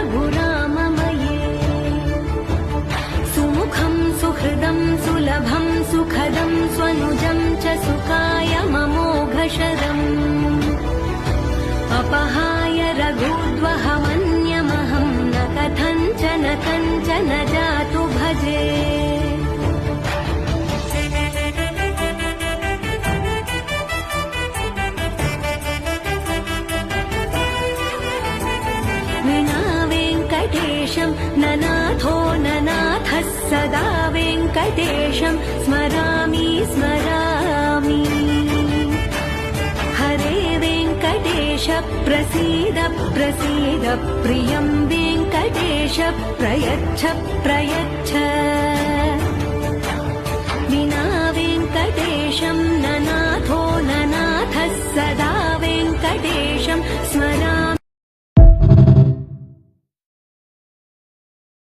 रघुराममये सुमुखं सुहृदं सुलभं सुखदं स्वनुजं च सुखाय ममोघशरम् अपहाय रघुद्वहमन्यमहं न कथञ्चन कञ्चन जातु भजे ननाथो ननाथः सदा वेङ्कटेशं स्मरामि स्मरामि हरे वेङ्कटेश प्रसीद प्रसीद प्रियं वेङ्कटेश प्रयच्छ प्रयच्छ विना वेङ्कटेशं नना